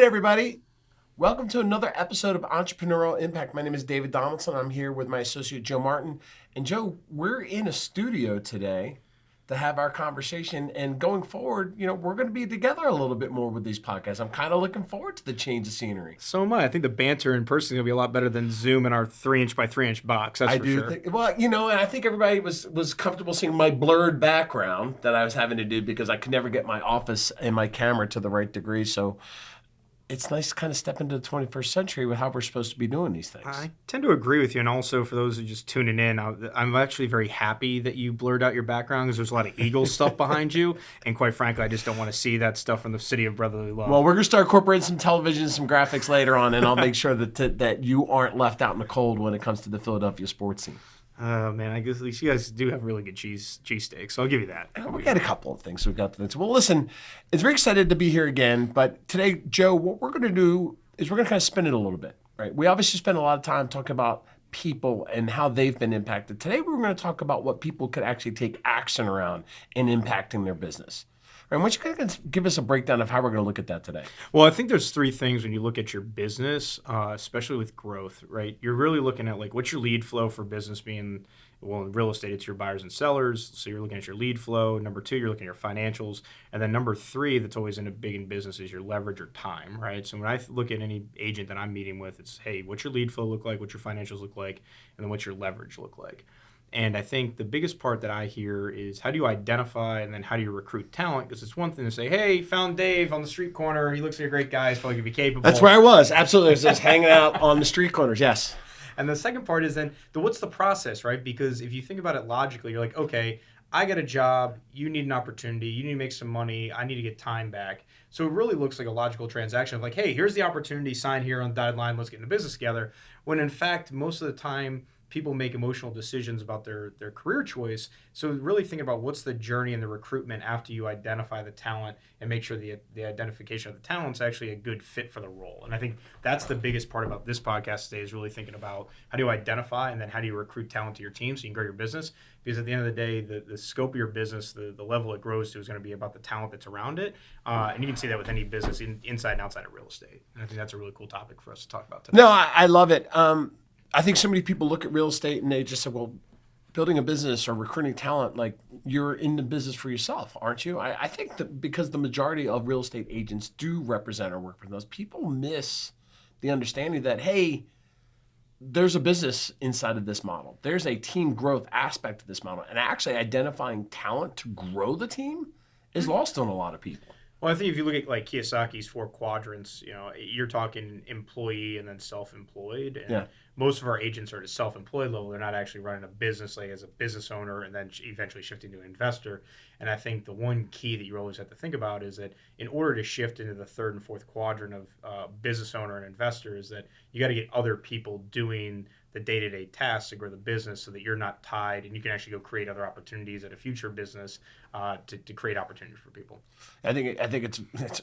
everybody. Welcome to another episode of Entrepreneurial Impact. My name is David Donaldson. I'm here with my associate, Joe Martin. And Joe, we're in a studio today to have our conversation. And going forward, we're going to be together a little bit more with these podcasts. I'm kind of looking forward to the change of scenery. So am I. I think the banter in person is going to be a lot better than Zoom in our 3-inch by 3-inch box. That's for sure. And I think everybody was comfortable seeing my blurred background that I was having to do because I could never get my office and my camera to the right degree. So it's nice to kind of step into the 21st century with how we're supposed to be doing these things. I tend to agree with you. And also for those who are just tuning in, I'm actually very happy that you blurred out your background because there's a lot of Eagles stuff behind you. And quite frankly, I just don't want to see that stuff from the city of brotherly love. Well, we're going to start incorporating some television, some graphics later on, and I'll make sure that you aren't left out in the cold when it comes to the Philadelphia sports scene. Oh, man, I guess at least you guys do have really good cheesesteaks, so I'll give you that. We got a couple of things we've got to do. Well, listen, it's very excited to be here again, but today, Joe, what we're going to do is we're going to kind of spin it a little bit, right? We obviously spend a lot of time talking about people and how they've been impacted. Today, we're going to talk about what people could actually take action around in impacting their business. Right, why don't you give us a breakdown of how we're going to look at that today? Well, I think there's three things when you look at your business, especially with growth, right? You're really looking at what's your lead flow for business being, well, in real estate, it's your buyers and sellers. So you're looking at your lead flow. Number two, you're looking at your financials. And then number three, that's always big in business is your leverage or time, right? So when I look at any agent that I'm meeting with, it's, hey, what's your lead flow look like? What's your financials look like? And then what's your leverage look like? And I think the biggest part that I hear is how do you identify and then how do you recruit talent? Because it's one thing to say, hey, found Dave on the street corner. He looks like a great guy. He's probably going to be capable. That's where I was. Absolutely. I was just hanging out on the street corners. Yes. And the second part is then what's the process, right? Because if you think about it logically, you're like, okay, I got a job. You need an opportunity. You need to make some money. I need to get time back. So it really looks like a logical transaction of like, hey, here's the opportunity. Sign here on the dotted line. Let's get into business together. When in fact, most of the time, people make emotional decisions about their career choice. So really think about what's the journey and the recruitment after you identify the talent and make sure the identification of the talent is actually a good fit for the role. And I think that's the biggest part about this podcast today is really thinking about how do you identify and then how do you recruit talent to your team so you can grow your business. Because at the end of the day, the scope of your business, the level it grows to is going to be about the talent that's around it. And you can see that with any business inside and outside of real estate. And I think that's a really cool topic for us to talk about today. No, I love it. I think so many people look at real estate and they just say, well, building a business or recruiting talent, like you're in the business for yourself, aren't you? I think that because the majority of real estate agents do represent or work for those, people miss the understanding that, hey, there's a business inside of this model. There's a team growth aspect to this model. And actually identifying talent to grow the team is lost on a lot of people. Well, I think if you look at Kiyosaki's 4 quadrants, you're talking employee and then self-employed. And most of our agents are at a self-employed level. They're not actually running a business as a business owner and then eventually shifting to an investor. And I think the one key that you always have to think about is that in order to shift into the third and fourth quadrant of business owner and investor is that you got to get other people doing the day-to-day tasks to grow the business so that you're not tied and you can actually go create other opportunities at a future business to create opportunities for people. I think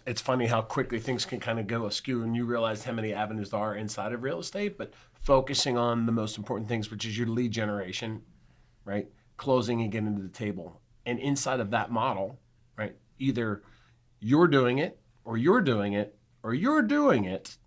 it's funny how quickly things can kind of go askew and you realize how many avenues there are inside of real estate, but focusing on the most important things, which is your lead generation, right? Closing and getting to the table. And inside of that model, right? Either you're doing it or you're doing it or you're doing it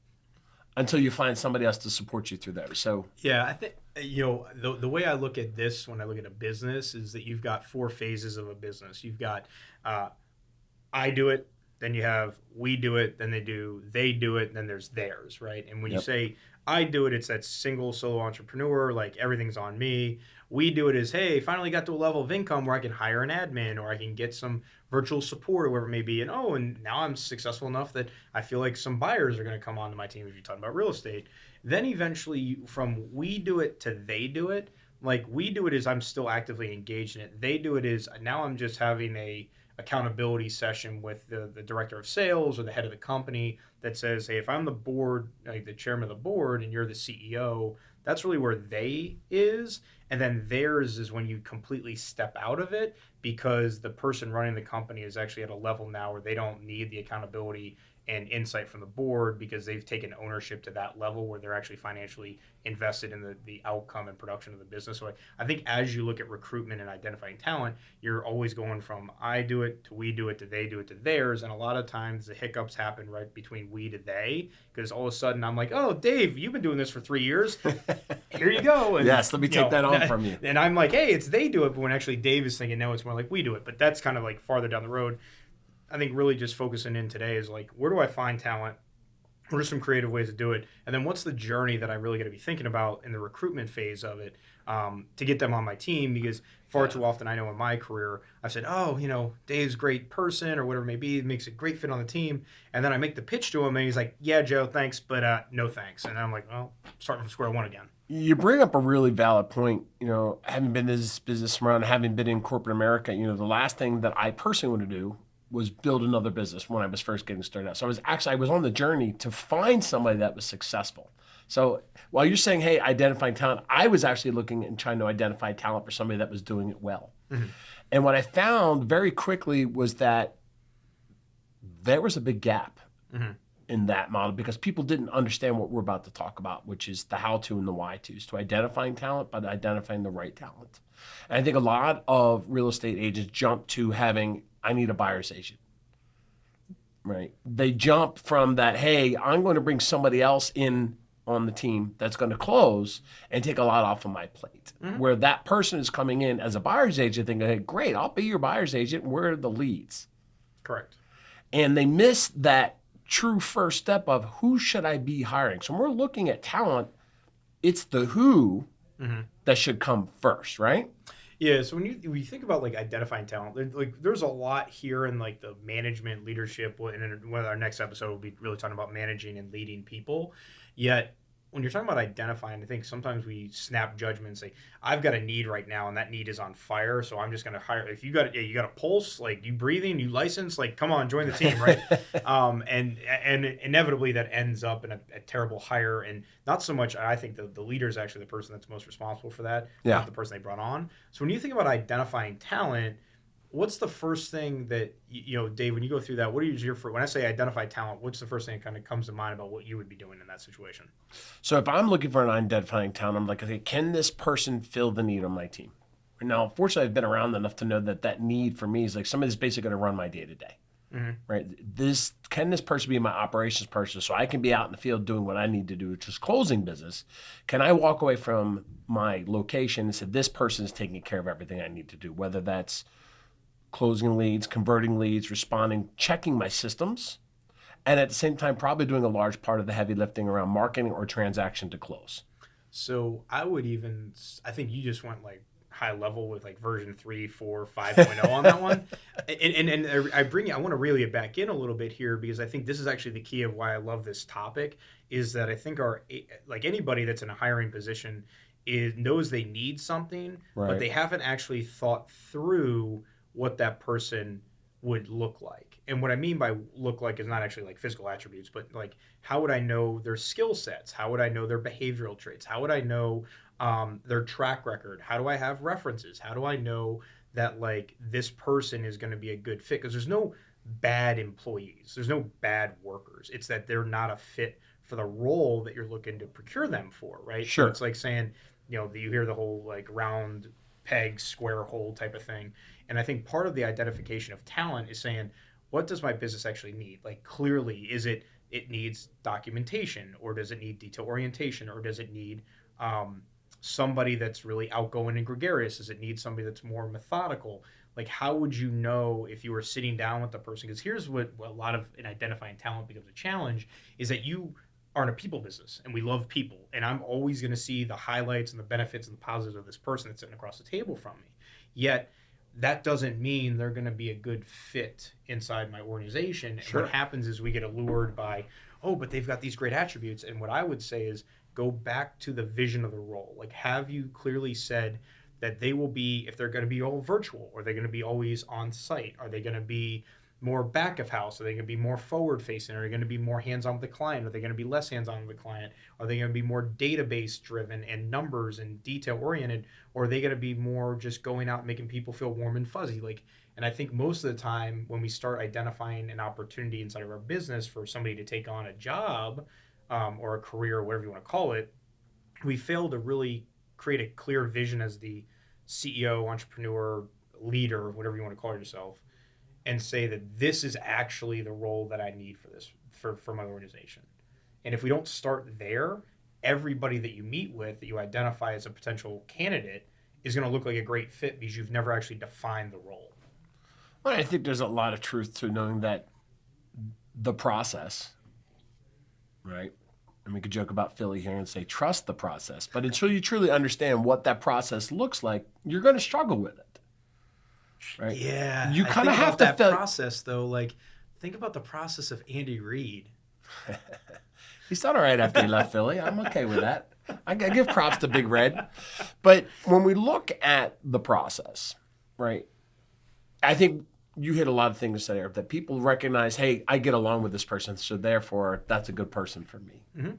until you find somebody else to support you through that. So yeah, I think the way I look at this when I look at a business is that you've got 4 phases of a business. You've got I do it, then you have we do it, then they do it, and then there's theirs, right? And when you say I do it, it's that single solo entrepreneur, like everything's on me. We do it as, hey, finally got to a level of income where I can hire an admin or I can get some virtual support or whatever it may be. And now I'm successful enough that I feel like some buyers are going to come onto my team if you're talking about real estate. Then eventually from we do it to they do it, like we do it is I'm still actively engaged in it. They do it is now I'm just having a accountability session with the director of sales or the head of the company that says, hey, if I'm the board, like the chairman of the board and you're the CEO, that's really where they is. And then theirs is when you completely step out of it because the person running the company is actually at a level now where they don't need the accountability and insight from the board because they've taken ownership to that level where they're actually financially invested in the outcome and production of the business. So I think as you look at recruitment and identifying talent, you're always going from I do it to we do it to they do it to theirs. And a lot of times the hiccups happen right between we to they, because all of a sudden I'm like, oh, Dave, you've been doing this for 3 years. Here you go. And, yes, let me take that on from you. And I'm like, hey, it's they do it. But when actually Dave is thinking, no, it's more like we do it. But that's kind of like farther down the road. I think really just focusing in today is like, where do I find talent? What are some creative ways to do it? And then what's the journey that I really got to be thinking about in the recruitment phase of it to get them on my team? Because far too often I know in my career, I've said, oh, Dave's a great person or whatever it may be, makes a great fit on the team. And then I make the pitch to him and he's like, yeah, Joe, thanks, but no thanks. And I'm like, well, starting from square one again. You bring up a really valid point. Having been in this business around, having been in corporate America, the last thing that I personally want to do was build another business when I was first getting started out. So I was on the journey to find somebody that was successful. So while you're saying, hey, identifying talent, I was actually looking and trying to identify talent for somebody that was doing it well. Mm-hmm. And what I found very quickly was that there was a big gap in that model because people didn't understand what we're about to talk about, which is the how-to and the why-tos, to identifying talent, but identifying the right talent. And I think a lot of real estate agents jump to having, I need a buyer's agent, right? They jump from that, hey, I'm going to bring somebody else in on the team that's going to close and take a lot off of my plate. Mm-hmm. Where that person is coming in as a buyer's agent thinking, hey, great, I'll be your buyer's agent. Where are the leads? Correct. And they miss that true first step of who should I be hiring? So when we're looking at talent, it's the who that should come first, right? Yeah, so when you think about like identifying talent, there's a lot here in like the management, leadership, and one of our next episode will be really talking about managing and leading people. Yet when you're talking about identifying, I think sometimes we snap judgments. Like I've got a need right now, and that need is on fire, so I'm just going to hire. If you got a pulse, like you breathing, you license, like come on, join the team, right? And inevitably that ends up in a terrible hire, and not so much. I think the leader is actually the person that's most responsible for that, not the person they brought on. So when you think about identifying talent, what's the first thing that, Dave, when you go through that, what are your when I say identify talent, what's the first thing that kind of comes to mind about what you would be doing in that situation? So if I'm looking for an identifying talent, I'm like, okay, can this person fill the need on my team? Now, fortunately, I've been around enough to know that need for me is like somebody's basically going to run my day-to-day, right? Can this person be my operations person so I can be out in the field doing what I need to do, which is closing business? Can I walk away from my location and say, this person is taking care of everything I need to do, whether that's closing leads, converting leads, responding, checking my systems, and at the same time probably doing a large part of the heavy lifting around marketing or transaction to close. So I think you just went like high level with like version 3, 4, 5.0 on that one. And I want to reel it back in a little bit here because I think this is actually the key of why I love this topic is that I think like anybody that's in a hiring position knows they need something, but they haven't actually thought through what that person would look like. And what I mean by look like is not actually like physical attributes, but like how would I know their skill sets? How would I know their behavioral traits? How would I know their track record? How do I have references? How do I know that like this person is going to be a good fit? Because there's no bad employees. There's no bad workers. It's that they're not a fit for the role that you're looking to procure them for, right? Sure. So it's like saying, you hear the whole like round peg, square hole type of thing. And I think part of the identification of talent is saying, what does my business actually need? Like clearly, is it needs documentation, or does it need detail orientation, or does it need somebody that's really outgoing and gregarious? Does it need somebody that's more methodical? Like how would you know if you were sitting down with the person? Because here's what a lot of in identifying talent becomes a challenge is that you are in a people business and we love people. And I'm always going to see the highlights and the benefits and the positives of this person that's sitting across the table from me. Yet that doesn't mean they're going to be a good fit inside my organization. Sure. And what happens is we get allured by, oh, but they've got these great attributes. And what I would say is go back to the vision of the role. Like, have you clearly said that they will be, if they're going to be all virtual, or they're going to be always on site? Are they going to be more back of house? Are they going to be more forward facing? Are they going to be more hands on with the client? Are they going to be less hands on with the client? Are they going to be more database driven and numbers and detail oriented? Or are they going to be more just going out and making people feel warm and fuzzy? And I think most of the time when we start identifying an opportunity inside of our business for somebody to take on a job or a career, or whatever you want to call it, we fail to really create a clear vision as the CEO, entrepreneur, leader, whatever you want to call yourself, and say that this is actually the role that I need for my organization. And if we don't start there, everybody that you meet with, that you identify as a potential candidate, is going to look like a great fit because you've never actually defined the role. Well, I think there's a lot of truth to knowing that the process, right? And we could joke about Philly here and say, trust the process. But until you truly understand what that process looks like, you're going to struggle with it. Right? Yeah. You kind of have to that process, though. Think about the process of Andy Reid. He's done all right after he left Philly. I'm okay with that. I give props to Big Red. But when we look at the process, right, I think you hit a lot of things there that people recognize, hey, I get along with this person, so therefore that's a good person for me. Mm-hmm.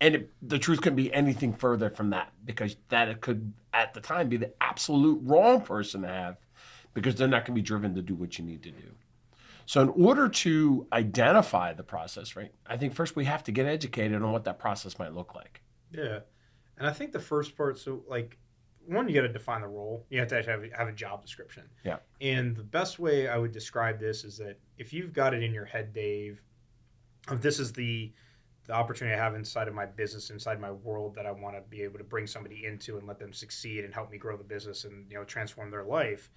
And the truth couldn't be anything further from that, because that it could, at the time, be the absolute wrong person to have, because they're not going to be driven to do what you need to do. So in order to identify the process, right, I think first we have to get educated on what that process might look like. Yeah. And I think the first part, one, you got to define the role. You have to actually have a job description. Yeah. And the best way I would describe this is that if you've got it in your head, Dave, of this is the opportunity I have inside of my business, inside my world, that I want to be able to bring somebody into and let them succeed and help me grow the business and transform their life.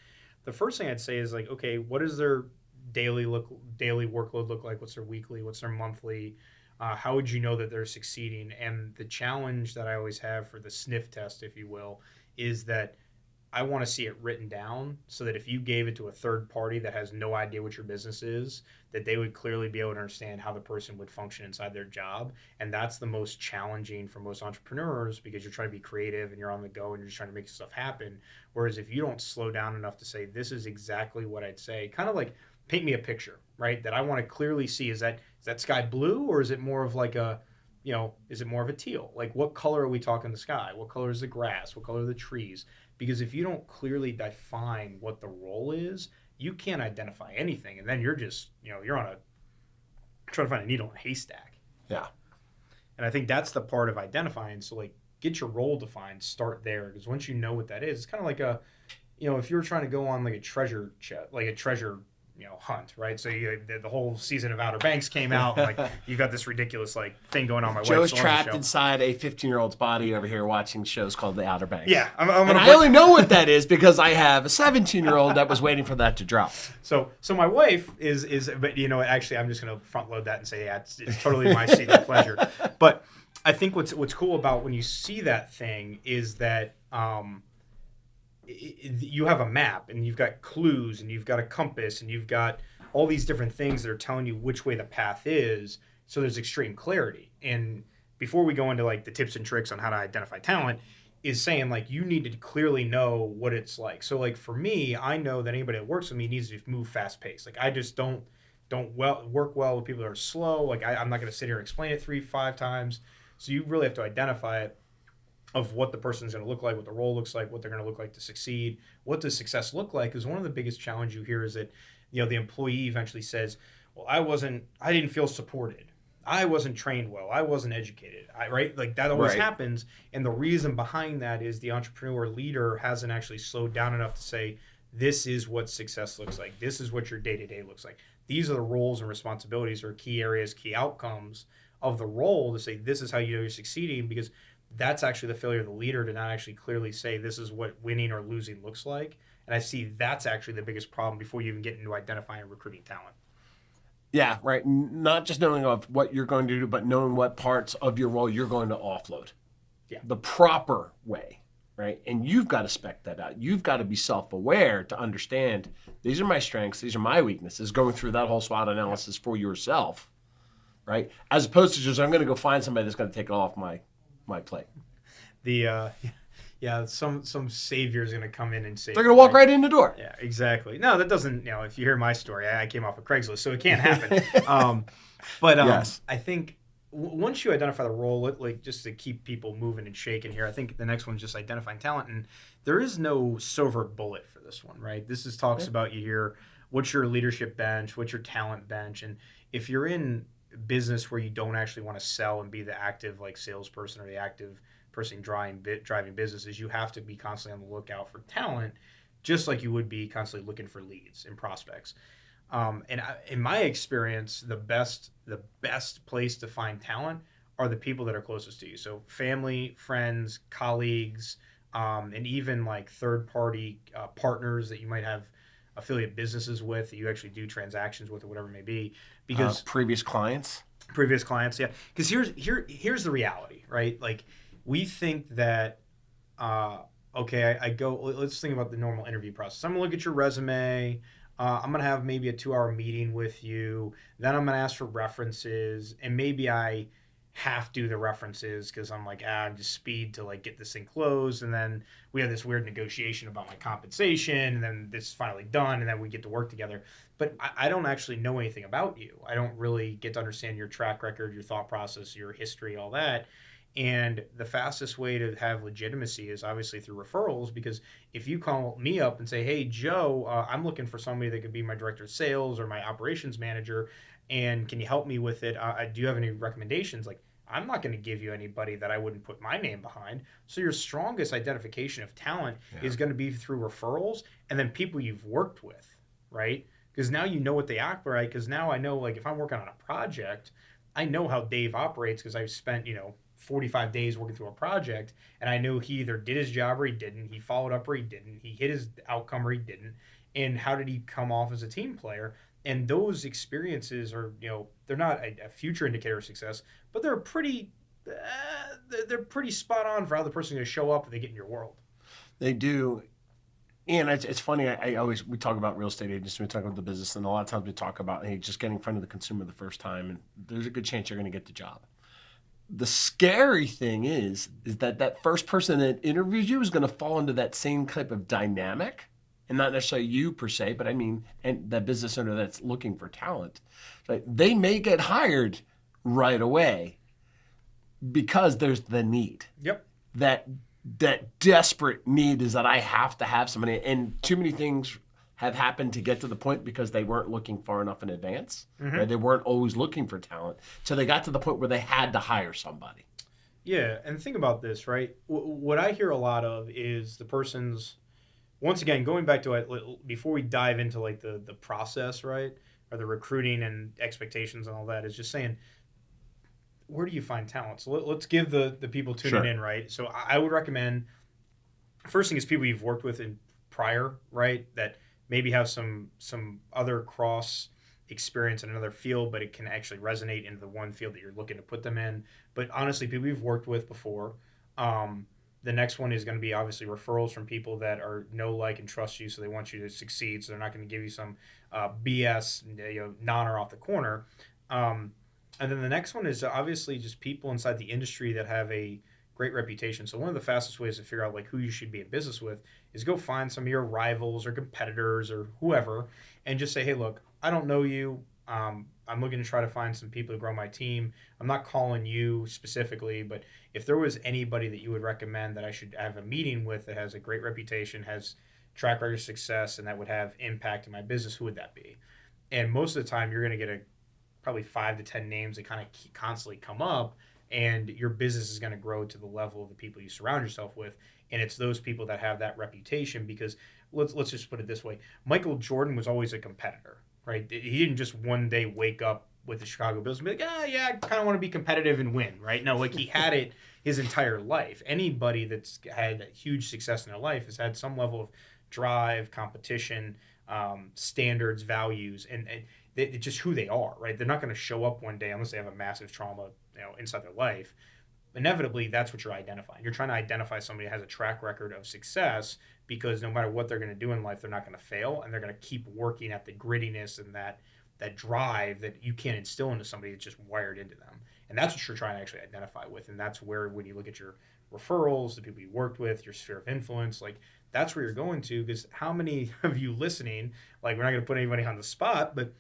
The first thing I'd say is okay, what does their daily workload look like? What's their weekly? What's their monthly? How would you know that they're succeeding? And the challenge that I always have for the sniff test, if you will, is that I want to see it written down so that if you gave it to a third party that has no idea what your business is, that they would clearly be able to understand how the person would function inside their job. And that's the most challenging for most entrepreneurs, because you're trying to be creative and you're on the go and you're just trying to make stuff happen. Whereas if you don't slow down enough to say, this is exactly what I'd say, kind of like paint me a picture, right? That I want to clearly see, is that sky blue, or is it more of is it more of a teal? What color are we talking the sky? What color is the grass? What color are the trees? Because if you don't clearly define what the role is, you can't identify anything. And then you're just, you're on trying to find a needle in a haystack. Yeah. And I think that's the part of identifying. So get your role defined, start there. Because once you know what that is, it's kind of like if you were trying to go on a treasure hunt, right? So the whole season of Outer Banks came out, and you've got this ridiculous thing going on. My Joe's wife's trapped inside a 15-year-old's body over here watching shows called The Outer Banks. Yeah, I only know what that is because I have a 17-year-old that was waiting for that to drop. So my wife is, but actually I'm just going to front load that and say, yeah, it's totally my secret pleasure. But I think what's cool about when you see that thing is that you have a map and you've got clues and you've got a compass and you've got all these different things that are telling you which way the path is. So there's extreme clarity. And before we go into the tips and tricks on how to identify talent, is saying you need to clearly know what it's like. So for me, I know that anybody that works with me needs to move fast paced. I just don't work well with people that are slow. I'm not going to sit here and explain it 3-5 times. So you really have to identify it, of what the person's going to look like, what the role looks like, what they're going to look like to succeed. What does success look like? Because one of the biggest challenges you hear is that, the employee eventually says, well, I didn't feel supported. I wasn't trained well. I wasn't educated. Right? That always happens. And the reason behind that is the entrepreneur leader hasn't actually slowed down enough to say, this is what success looks like. This is what your day-to-day looks like. These are the roles and responsibilities, or key areas, key outcomes of the role, to say, this is how you know you're succeeding, because that's actually the failure of the leader, to not actually clearly say, this is what winning or losing looks like. And I see that's actually the biggest problem before you even get into identifying and recruiting talent. Yeah, right. Not just knowing of what you're going to do, but knowing what parts of your role you're going to offload. Yeah. The proper way, right? And you've got to spec that out. You've got to be self-aware to understand, these are my strengths, these are my weaknesses, going through that whole SWOT analysis for yourself, right? As opposed to just, I'm going to go find somebody that's going to take it off my plate. Yeah, some savior is going to come in and save They're going to walk you, right in the door. Yeah, exactly. No, that doesn't. If you hear my story, I came off of Craigslist, so it can't happen. But Yes. I think once you identify the role, like just to keep people moving and shaking here, I think the next one's just identifying talent, and there is no silver bullet for this one, right? This is talks about you here. What's your leadership bench? What's your talent bench? And if you're in business where you don't actually want to sell and be the active like salesperson or the active person driving businesses, you have to be constantly on the lookout for talent, just like you would be constantly looking for leads and prospects. In my experience, the best place to find talent are the people that are closest to you. So family, friends, colleagues, and even like third party partners that you might have affiliate businesses with that you actually do transactions with or whatever it may be. Because previous clients, yeah. Because here's the reality, right? Like we think that. Okay, I go. Let's think about the normal interview process. I'm gonna look at your resume. I'm gonna have maybe a 2-hour meeting with you. Then I'm gonna ask for references, and maybe I half do the references because I'm like, I'm just speed to like get this thing closed, and then we have this weird negotiation about my compensation, and then this is finally done, and then we get to work together. But I don't actually know anything about you. I don't really get to understand your track record, your thought process, your history, all that. And the fastest way to have legitimacy is obviously through referrals, because if you call me up and say, hey, Joe, I'm looking for somebody that could be my director of sales or my operations manager, and can you help me with it? Do you have any recommendations? Like, I'm not going to give you anybody that I wouldn't put my name behind. So your strongest identification of talent is going to be through referrals and then people you've worked with, right? Because now you know what they act like. Because now I know, like, if I'm working on a project, I know how Dave operates because I've spent, 45 days working through a project, and I know he either did his job or he didn't. He followed up or he didn't. He hit his outcome or he didn't. And how did he come off as a team player? And those experiences are, they're not a future indicator of success, but they're pretty spot on for how the person is going to show up if they get in your world. They do. And it's funny. We talk about real estate agents. We talk about the business, and a lot of times we talk about, hey, just getting in front of the consumer the first time, and there's a good chance you're going to get the job. The scary thing is that first person that interviews you is going to fall into that same type of dynamic, and not necessarily you per se, but I mean, and that business owner that's looking for talent. Right? They may get hired right away because there's the need. Yep. That desperate need is that I have to have somebody, and too many things have happened to get to the point because they weren't looking far enough in advance. Mm-hmm. Right? They weren't always looking for talent. So they got to the point where they had to hire somebody. Yeah, and think about this, right? What I hear a lot of is the person's, once again, going back to it, before we dive into like the process, right? Or the recruiting and expectations and all that, is just saying, where do you find talent? So let's give the people tuning in, right? So I would recommend, first thing is people you've worked with in prior, right? That maybe have some other cross experience in another field, but it can actually resonate into the one field that you're looking to put them in. But honestly, people you've worked with before. The next one is going to be obviously referrals from people that know, like, and trust you, so they want you to succeed. So they're not going to give you some BS, non or off the corner. And then the next one is obviously just people inside the industry that have a great reputation. So one of the fastest ways to figure out like who you should be in business with is go find some of your rivals or competitors or whoever and just say, hey, look, I don't know you. I'm looking to try to find some people to grow my team. I'm not calling you specifically, but if there was anybody that you would recommend that I should have a meeting with that has a great reputation, has track record of success, and that would have impact in my business, who would that be? And most of the time, you're going to get probably 5 to 10 names that kind of constantly come up, and your business is going to grow to the level of the people you surround yourself with. And it's those people that have that reputation, because let's just put it this way. Michael Jordan was always a competitor, right? He didn't just one day wake up with the Chicago Bulls and be like, yeah, I kind of want to be competitive and win, right? No, like he had it his entire life. Anybody that's had huge success in their life has had some level of drive, competition, standards, values, and it's just who they are, right? They're not going to show up one day unless they have a massive trauma, inside their life. Inevitably, that's what you're identifying. You're trying to identify somebody that has a track record of success, because no matter what they're going to do in life, they're not going to fail, and they're going to keep working at the grittiness and that drive that you can't instill into somebody that's just wired into them. And that's what you're trying to actually identify with. And that's where, when you look at your referrals, the people you worked with, your sphere of influence. Like that's where you're going to, because how many of you listening, like we're not going to put anybody on the spot, but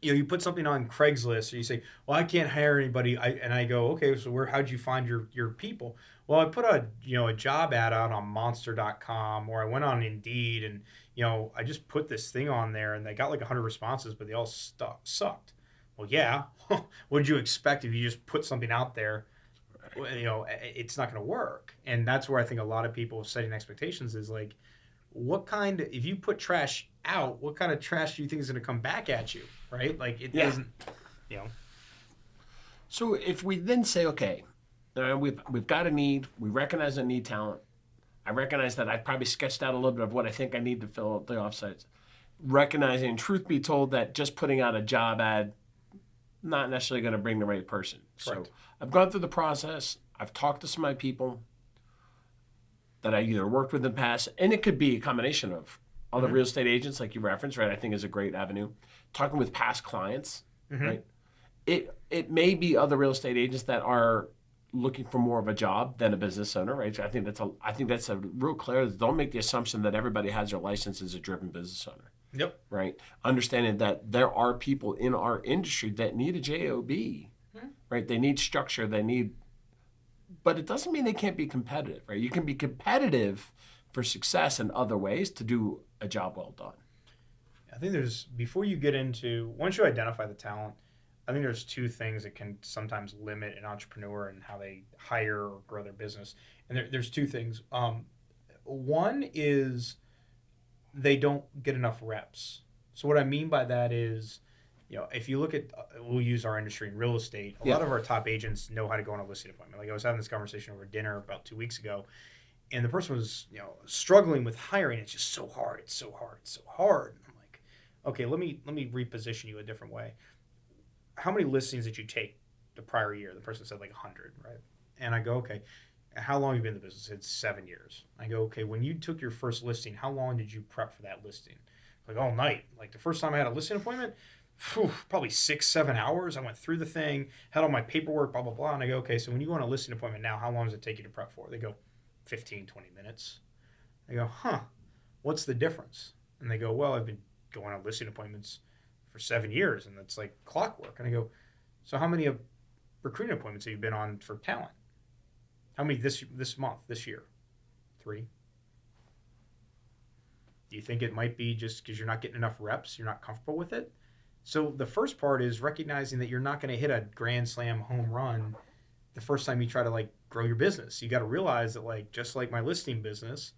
you put something on Craigslist or you say, well, I can't hire anybody. I go, okay, so how'd you find your people? Well, I put a job ad out on monster.com, or I went on Indeed, and, I just put this thing on there and they got like 100 responses, but they all sucked. Well, yeah. What did you expect if you just put something out there? It's not going to work. And that's where I think a lot of people setting expectations is like, if you put trash out, what kind of trash do you think is going to come back at you? Right? Like it doesn't, So if we then say, okay, we've got a need, we recognize I need talent. I recognize that I've probably sketched out a little bit of what I think I need to fill up the offsites. Recognizing, truth be told, that just putting out a job ad, not necessarily going to bring the right person. Correct. So I've gone through the process. I've talked to some of my people that I either worked with in the past, and it could be a combination of other real estate agents, like you referenced, right? I think is a great avenue. Talking with past clients, right? It may be other real estate agents that are looking for more of a job than a business owner, right? So I think that's a real clear. Don't make the assumption that everybody has their license as a driven business owner. Yep. Right. Understanding that there are people in our industry that need a job, right? They need structure. But it doesn't mean they can't be competitive, right? You can be competitive for success in other ways to do a job well done. I think once you identify the talent, I think there's two things that can sometimes limit an entrepreneur and how they hire or grow their business. And there's two things. One is they don't get enough reps. So what I mean by that is, if you look at, we'll use our industry in real estate, a lot of our top agents know how to go on a listing appointment. Like I was having this conversation over dinner about 2 weeks ago, and the person was, struggling with hiring. It's just so hard. It's so hard. It's so hard. And I'm like, okay, let me reposition you a different way. How many listings did you take the prior year? The person said like 100, right? And I go, okay, how long have you been in the business? It's 7 years. I go, okay, when you took your first listing, how long did you prep for that listing? Like all night. Like the first time I had a listing appointment, probably 6-7 hours. I went through the thing, had all my paperwork, blah, blah, blah. And I go, okay, so when you go on a listing appointment now, how long does it take you to prep for? They go, 15, 20 minutes. I go, what's the difference? And they go, well, I've been going on listing appointments for 7 years, and it's like clockwork. And I go, so how many recruiting appointments have you been on for talent? How many this month, this year? 3. Do you think it might be just because you're not getting enough reps, you're not comfortable with it? So the first part is recognizing that you're not going to hit a grand slam home run the first time you try to grow your business. You got to realize that just like my listing business,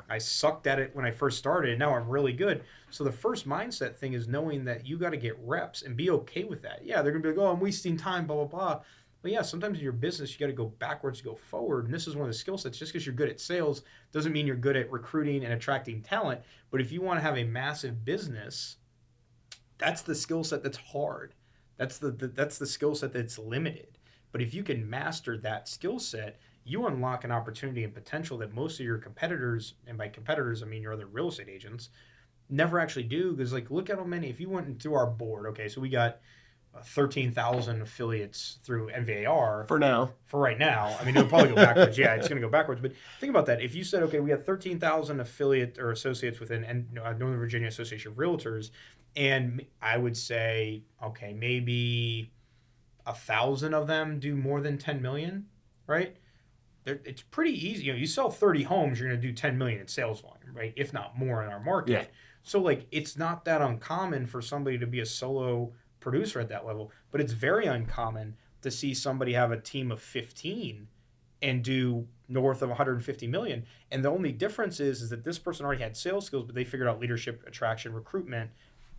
I sucked at it when I first started, and now I'm really good. So the first mindset thing is knowing that you got to get reps and be okay with that. Yeah, they're going to be like, oh, I'm wasting time, blah, blah, blah. But yeah, sometimes in your business, you got to go backwards to go forward. And this is one of the skill sets. Just because you're good at sales doesn't mean you're good at recruiting and attracting talent. But if you want to have a massive business, that's the skill set that's hard. That's the skill set that's limited. But if you can master that skill set, you unlock an opportunity and potential that most of your competitors, and by competitors I mean your other real estate agents, never actually do. Because look at how many, if you went into our board, okay, so we got 13,000 affiliates through NVAR. For right now. I mean, it'll probably go backwards. Yeah, it's going to go backwards. But think about that. If you said, okay, we have 13,000 affiliate or associates within Northern Virginia Association of Realtors, and I would say, okay, maybe 1,000 of them do more than 10 million, right? It's pretty easy. You sell 30 homes, you're going to do 10 million in sales volume, right? If not more in our market. Yeah. So it's not that uncommon for somebody to be a solo producer at that level, but it's very uncommon to see somebody have a team of 15 and do north of 150 million. And the only difference is that this person already had sales skills, but they figured out leadership, attraction, recruitment.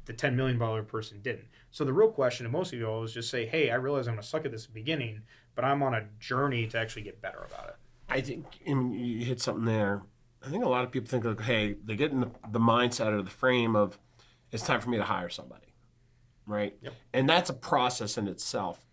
The $10 million person didn't. So the real question to most of you all is just say, hey, I realize I'm going to suck at this at the beginning, but I'm on a journey to actually get better about it. I think you hit something there. I think a lot of people think, hey, they get in the mindset or the frame of it's time for me to hire somebody, right? Yep. And that's a process in itself.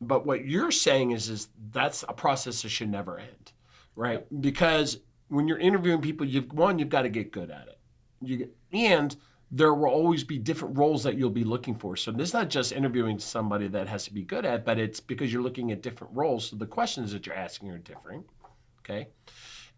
But what you're saying is that's a process that should never end, right? Yep. Because when you're interviewing people, you've got to get good at it. And there will always be different roles that you'll be looking for. So it's not just interviewing somebody that has to be good at, but it's because you're looking at different roles. So the questions that you're asking are different, Okay.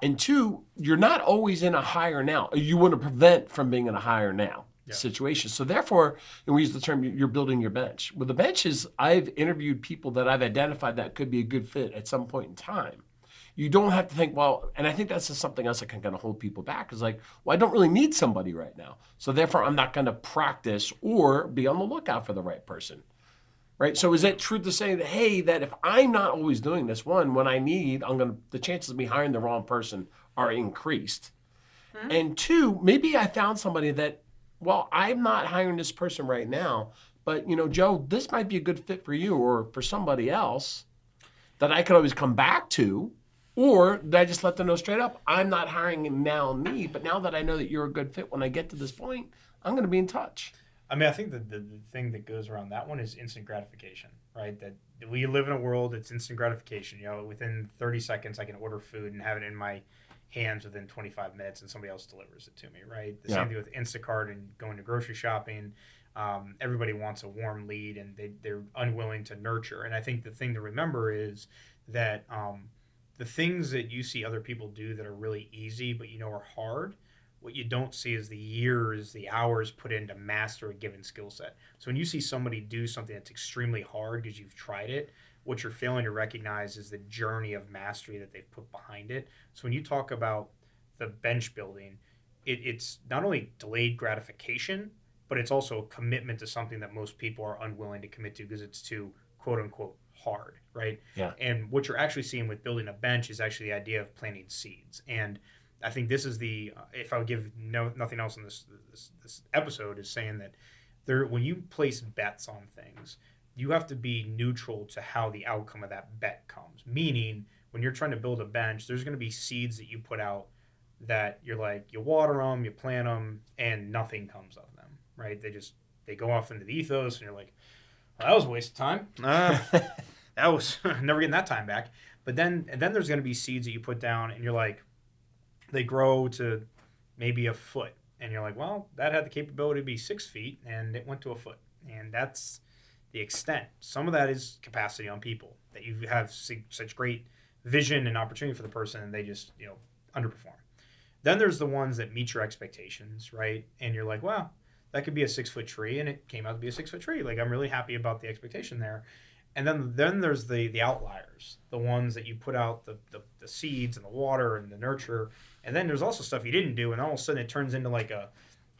And two, you're not always in a hire now. You want to prevent from being in a hire now situation. So therefore, and we use the term, you're building your bench. With the benches, I've interviewed people that I've identified that could be a good fit at some point in time. You don't have to think, well, and I think that's just something else that can kind of hold people back is like, well, I don't really need somebody right now. So therefore, I'm not going to practice or be on the lookout for the right person. Right. So is it true to say that, hey, that if I'm not always doing this, one, when I need, the chances of me hiring the wrong person are increased. Mm-hmm. And two, maybe I found somebody that, well, I'm not hiring this person right now, but Joe, this might be a good fit for you or for somebody else that I could always come back to. Or did I just let them know straight up, I'm not hiring him now need, but now that I know that you're a good fit when I get to this point, I'm going to be in touch. I mean, I think the thing that goes around that one is instant gratification, right? That we live in a world that's instant gratification. Within 30 seconds, I can order food and have it in my hands within 25 minutes and somebody else delivers it to me, right? The same thing with Instacart and going to grocery shopping. Everybody wants a warm lead and they're unwilling to nurture. And I think the thing to remember is that the things that you see other people do that are really easy but are hard, what you don't see is the years, the hours put in to master a given skill set. So when you see somebody do something that's extremely hard because you've tried it, what you're failing to recognize is the journey of mastery that they've put behind it. So when you talk about the bench building, it's not only delayed gratification, but it's also a commitment to something that most people are unwilling to commit to because it's too, quote unquote, hard, right? Yeah. And what you're actually seeing with building a bench is actually the idea of planting seeds. And I think this is if I would give nothing else in this episode, is saying that when you place bets on things, you have to be neutral to how the outcome of that bet comes. Meaning, when you're trying to build a bench, there's going to be seeds that you put out that you're like, you water them, you plant them, and nothing comes of them, right? They go off into the ethos, and you're like, well, that was a waste of time. That was never getting that time back. But then there's going to be seeds that you put down, and you're like, they grow to maybe a foot, and you're like, well, that had the capability to be 6 feet, and it went to a foot, and that's the extent. Some of that is capacity on people, that you have such great vision and opportunity for the person, and they just underperform. Then there's the ones that meet your expectations, right? And you're like, well, that could be a 6-foot tree, and it came out to be a 6-foot tree. Like, I'm really happy about the expectation there. And then there's the outliers, the ones that you put out the seeds and the water and the nurture. And then there's also stuff you didn't do, and all of a sudden it turns into like a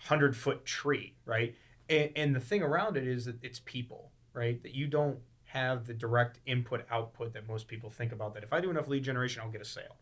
100-foot tree, right? And the thing around it is that it's people, right? That you don't have the direct input-output that most people think about, that if I do enough lead generation, I'll get a sale.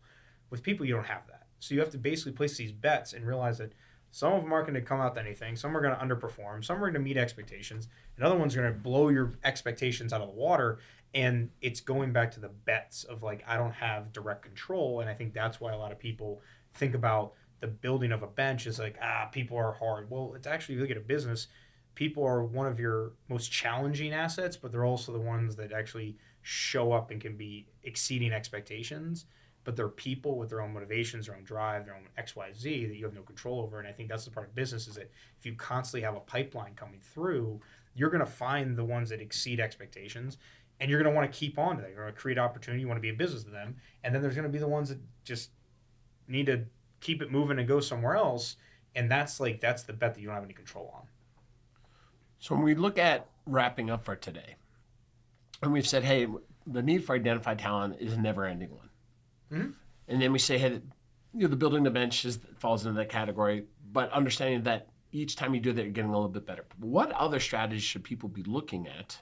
With people, you don't have that. So you have to basically place these bets and realize that some of them aren't going to come out to anything. Some are going to underperform. Some are going to meet expectations. And other ones are going to blow your expectations out of the water. And it's going back to the bets of like, I don't have direct control. And I think that's why a lot of people think about the building of a bench is like, people are hard. Well, it's actually, if you look at a business, people are one of your most challenging assets, but they're also the ones that actually show up and can be exceeding expectations. But they're people with their own motivations, their own drive, their own XYZ that you have no control over. And I think that's the part of business, is that if you constantly have a pipeline coming through, you're going to find the ones that exceed expectations, and you're going to want to keep on to that. You're going to create opportunity. You want to be a business to them. And then there's going to be the ones that just need to keep it moving and go somewhere else. And that's the bet that you don't have any control on. So when we look at wrapping up for today, and we've said, hey, the need for identified talent is a never-ending one. Mm-hmm. And then we say, hey, the building the bench falls into that category, but understanding that each time you do that, you're getting a little bit better. What other strategies should people be looking at,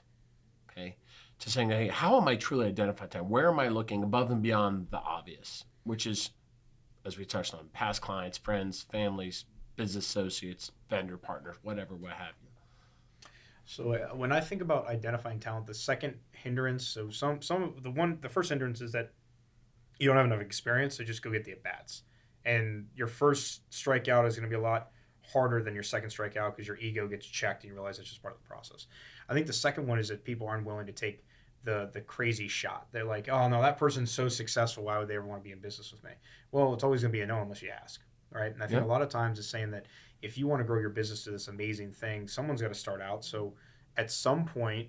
okay, to saying, hey, how am I truly identified talent? Where am I looking above and beyond the obvious, which is, as we touched on, past clients, friends, families, business associates, vendor partners, whatever, what have you. So when I think about identifying talent, the second hindrance, so the first hindrance is that you don't have enough experience, so just go get the at-bats. And your first strikeout is going to be a lot harder than your second strikeout because your ego gets checked and you realize it's just part of the process. I think the second one is that people aren't willing to take the crazy shot. They're like, oh, no, that person's so successful, why would they ever want to be in business with me? Well, it's always going to be a no unless you ask, right? And I think a lot of times it's saying that if you want to grow your business to this amazing thing, someone's got to start out. So at some point,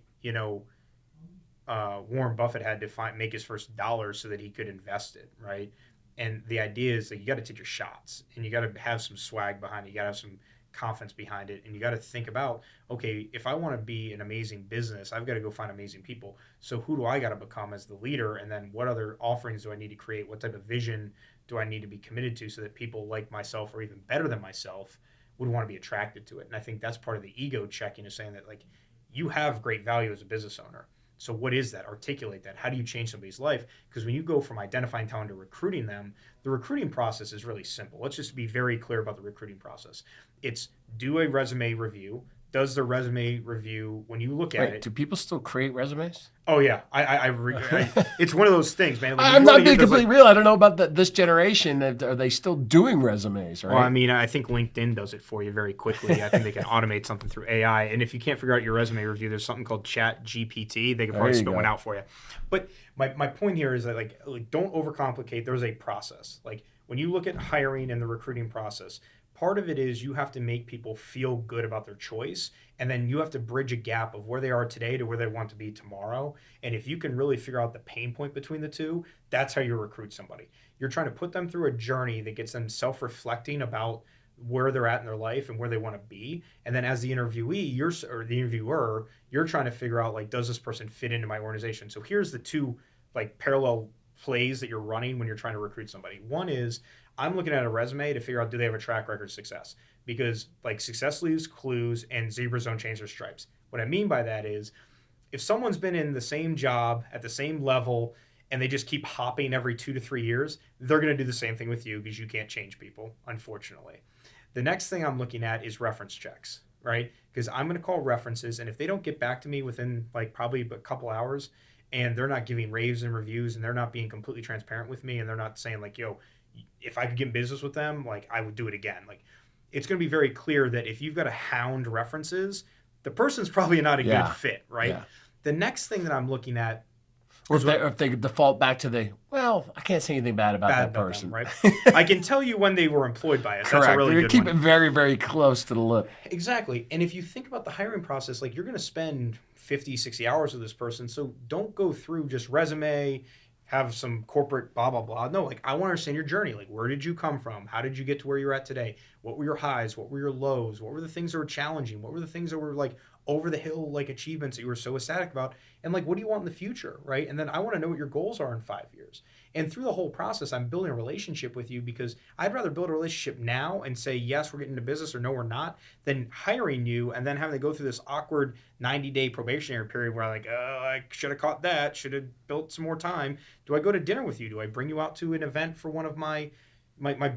Warren Buffett had to make his first dollar so that he could invest it, right? And the idea is that you got to take your shots, and you got to have some swag behind it. You got to have some confidence behind it, and you got to think about, okay, if I want to be an amazing business, I've got to go find amazing people. So who do I got to become as the leader, and then what other offerings do I need to create? What type of vision do I need to be committed to so that people like myself or even better than myself would want to be attracted to it? And I think that's part of the ego checking, is saying that, like, you have great value as a business owner. So what is that? Articulate that. How do you change somebody's life? Because when you go from identifying talent to recruiting them, the recruiting process is really simple. Let's just be very clear about the recruiting process. It's do a resume review. Does the resume review, when you look at Wait, it? do people still create resumes? Oh yeah, it's one of those things, man. Like, I'm not being completely real. I don't know about this generation. Are they still doing resumes? Right? Well, I mean, I think LinkedIn does it for you very quickly. I think they can automate something through AI. And if you can't figure out your resume review, there's something called Chat GPT. They can probably spit one out for you. But my point here is that, like don't overcomplicate. There's a process. Like, when you look at hiring and the recruiting process, part of it is you have to make people feel good about their choice, and then you have to bridge a gap of where they are today to where they want to be tomorrow. And if you can really figure out the pain point between the two, that's how you recruit somebody. You're trying to put them through a journey that gets them self-reflecting about where they're at in their life and where they want to be. And then as the interviewee, or the interviewer, you're trying to figure out, like, does this person fit into my organization? So here's the two, like, parallel plays that you're running when you're trying to recruit somebody. One is, I'm looking at a resume to figure out, do they have a track record of success? Because, like, success leaves clues and zebras don't change their stripes. What I mean by that is, if someone's been in the same job at the same level and they just keep hopping every 2 to 3 years, they're going to do the same thing with you, because you can't change people, unfortunately. The next thing I'm looking at is reference checks, right? Because I'm going to call references, and if they don't get back to me within, like, probably a couple hours, and they're not giving raves and reviews, and they're not being completely transparent with me, and they're not saying, like, yo, if I could get in business with them, like, I would do it again. Like, it's going to be very clear that if you've got to hound references, the person's probably not a good fit, right? Yeah. The next thing that I'm looking at, or if they default back to I can't say anything bad about that person. Them, right? I can tell you when they were employed by us. Correct. That's a really good keep one. it very, very close to the lip. Exactly. And if you think about the hiring process, like, you're going to spend 50, 60 hours with this person. So don't go through just resume, have some corporate blah, blah, blah. No, like, I want to understand your journey. Like, where did you come from? How did you get to where you're at today? What were your highs? What were your lows? What were the things that were challenging? What were the things that were, like, over the hill, like, achievements that you were so ecstatic about? And, like, what do you want in the future, right? And then I want to know what your goals are in 5 years. And through the whole process, I'm building a relationship with you, because I'd rather build a relationship now and say, yes, we're getting into business, or no, we're not, than hiring you and then having to go through this awkward 90-day probationary period where I'm like, oh, I should have caught that, should have built some more time. Do I go to dinner with you? Do I bring you out to an event for one of my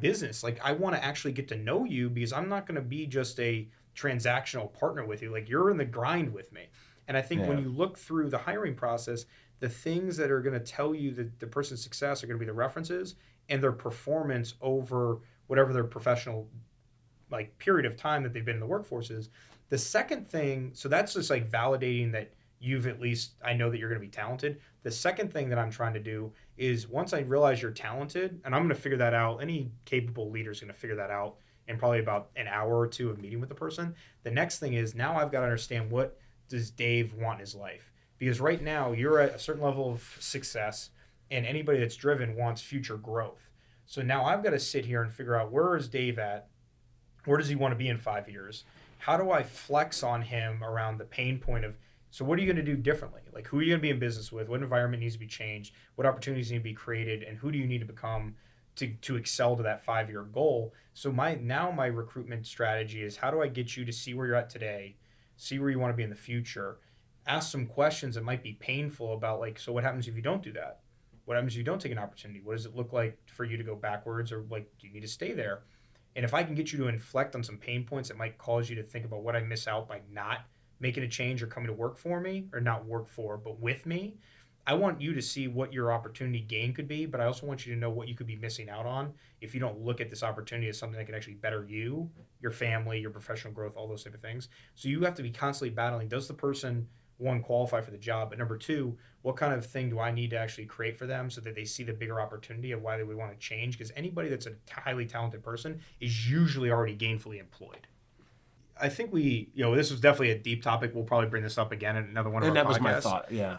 business? Like, I want to actually get to know you, because I'm not going to be just a transactional partner with you. Like, you're in the grind with me. And I think when you look through the hiring process, the things that are going to tell you that the person's success are going to be the references and their performance over whatever their professional, like, period of time that they've been in the workforce is. The second thing, so that's just, like, validating that you've, at least, I know that you're going to be talented. The second thing that I'm trying to do is, once I realize you're talented, and I'm going to figure that out, any capable leader is going to figure that out in probably about an hour or two of meeting with the person. The next thing is, now I've got to understand, what does Dave want in his life? Because right now you're at a certain level of success, and anybody that's driven wants future growth. So now I've got to sit here and figure out, where is Dave at? Where does he want to be in 5 years? How do I flex on him around the pain point of, so what are you going to do differently? Like, who are you going to be in business with? What environment needs to be changed? What opportunities need to be created? And who do you need to become to excel to that 5-year goal? So my recruitment strategy is, how do I get you to see where you're at today, see where you want to be in the future, ask some questions that might be painful about, like, so what happens if you don't do that? What happens if you don't take an opportunity? What does it look like for you to go backwards, or, like, do you need to stay there? And if I can get you to inflect on some pain points that might cause you to think about what I miss out by not making a change or coming to work for me, or not work for, but with me, I want you to see what your opportunity gain could be, but I also want you to know what you could be missing out on if you don't look at this opportunity as something that can actually better you, your family, your professional growth, all those type of things. So you have to be constantly battling, does the person, one, qualify for the job, but number two, what kind of thing do I need to actually create for them so that they see the bigger opportunity of why they would want to change? Because anybody that's a highly talented person is usually already gainfully employed. I think this was definitely a deep topic. We'll probably bring this up again in another one of And our that was my podcasts. thought. Yeah.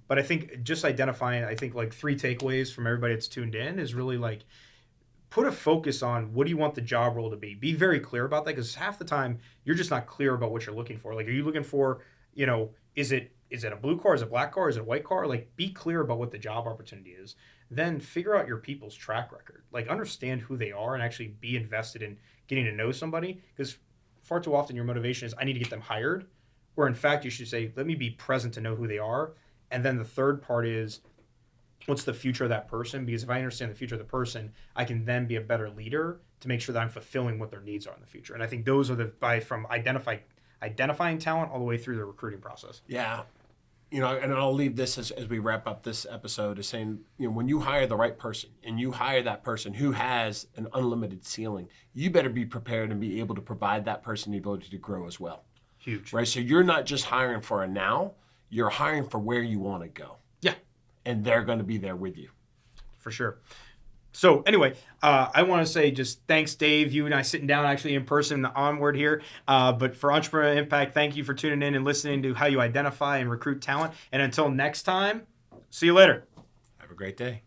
But I think just identifying, I think like 3 takeaways from everybody that's tuned in is really like put a focus on what do you want the job role to be. Be very clear about that, because half the time you're just not clear about what you're looking for. Like, are you looking for, is it a blue car? Is it a black car? Is it a white car? Like, be clear about what the job opportunity is. Then figure out your people's track record. Like, understand who they are and actually be invested in getting to know somebody, because far too often your motivation is I need to get them hired, or in fact you should say let me be present to know who they are. And then the third part is what's the future of that person, because if I understand the future of the person, I can then be a better leader to make sure that I'm fulfilling what their needs are in the future. And I think those are from identifying talent all the way through the recruiting process. Yeah. And I'll leave this as we wrap up this episode is saying, when you hire the right person and you hire that person who has an unlimited ceiling, you better be prepared and be able to provide that person the ability to grow as well. Huge. Right? So you're not just hiring for a now, you're hiring for where you want to go. Yeah. And they're going to be there with you. For sure. So anyway, I want to say just thanks, Dave. You and I sitting down actually in person onward here. But for Entrepreneur Impact, thank you for tuning in and listening to how you identify and recruit talent. And until next time, see you later. Have a great day.